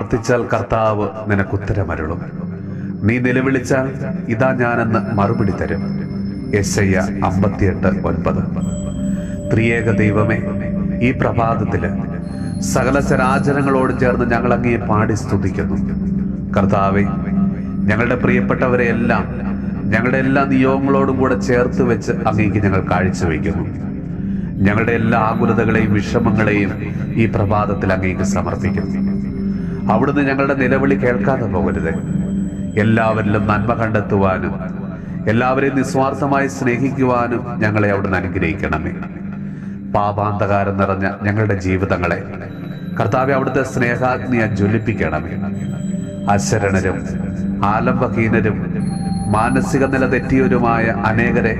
പ്രാർത്ഥിച്ചാൽ കർത്താവ് നിനക്കുത്തരമരുളും. നീ നിലവിളിച്ചാൽ ഇതാ ഞാനെന്ന് മറുപടി തരും. യെശയ്യാ 58:9. ത്രിയേക ദൈവമേ, ഈ പ്രഭാതത്തില് സകല ചരാചരങ്ങളോട് ചേർന്ന് ഞങ്ങൾ അങ്ങയെ പാടി സ്തുതിക്കുന്നു. കർത്താവെ, ഞങ്ങളുടെ പ്രിയപ്പെട്ടവരെ എല്ലാം ഞങ്ങളുടെ എല്ലാ നിയോഗങ്ങളോടും കൂടെ ചേർത്ത് വെച്ച് അങ്ങേക്ക് ഞങ്ങൾ കാഴ്ചവെക്കുന്നു. ഞങ്ങളുടെ എല്ലാ ആകുലതകളെയും വിഷമങ്ങളെയും ഈ പ്രഭാതത്തിൽ അങ്ങേക്ക് സമർപ്പിക്കുന്നു. അവിടുന്ന് ഞങ്ങളുടെ നിലവിളി കേൾക്കാതെ പോകരുത്. എല്ലാവരിലും നന്മ കണ്ടെത്തുവാനും എല്ലാവരെയും നിസ്വാർത്ഥമായി സ്നേഹിക്കുവാനും ഞങ്ങളെ അവിടുന്ന് അനുഗ്രഹിക്കണമേ. പാപാന്തകാരം നിറഞ്ഞ ഞങ്ങളുടെ ജീവിതങ്ങളെ കർത്താവെ അവിടുത്തെ സ്നേഹാഗ്നിയെ ജ്വലിപ്പിക്കണമേ. അശരണരും ആലംബഹീനരും മാനസിക നില തെറ്റിയവരുമായ അനേകരെ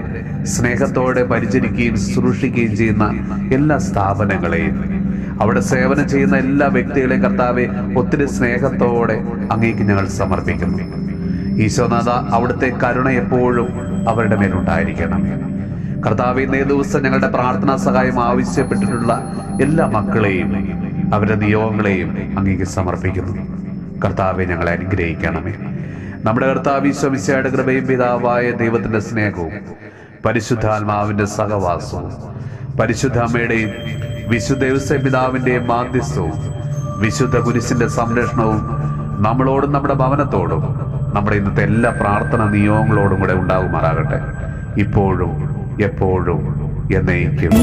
സ്നേഹത്തോടെ പരിചരിക്കുകയും ശുശ്രൂഷിക്കുകയും ചെയ്യുന്ന എല്ലാ സ്ഥാപനങ്ങളെയും അവിടെ സേവനം ചെയ്യുന്ന എല്ലാ വ്യക്തികളെയും കർത്താവെ ഒത്തിരി സ്നേഹത്തോടെ അങ്ങേക്ക് ഞങ്ങൾ സമർപ്പിക്കുന്നു. ഈശോനാഥ, അവിടുത്തെ കരുണ എപ്പോഴും അവരുടെ മേലുണ്ടായിരിക്കണം. കർത്താവെ, ഇന്നേ ദിവസം ഞങ്ങളുടെ പ്രാർത്ഥനാ സഹായം ആവശ്യപ്പെട്ടിട്ടുള്ള എല്ലാ മക്കളെയും അവരുടെ നിയോഗങ്ങളെയും അങ്ങേക്ക് സമർപ്പിക്കുന്നു. കർത്താവെ, ഞങ്ങളെ അനുഗ്രഹിക്കണമേ. നമ്മുടെ കർത്താവ് ഈശോ മിശിഹായുടെ കൃപയും പിതാവായ ദൈവത്തിന്റെ സ്നേഹവും പരിശുദ്ധാത്മാവിന്റെ സഹവാസവും പരിശുദ്ധ അമ്മയുടെയും വിശുദ്ധ ഔസേപ്പ് പിതാവിന്റെയും മാധ്യസ്ഥവും വിശുദ്ധ കുരിശിന്റെ സംരക്ഷണവും നമ്മളോടും നമ്മുടെ ഭവനത്തോടും നമ്മുടെ ഇന്നത്തെ എല്ലാ പ്രാർത്ഥന നിയോഗങ്ങളോടും കൂടെ ഉണ്ടാകുമാറാകട്ടെ, ഇപ്പോഴും എപ്പോഴും എന്നേക്കും.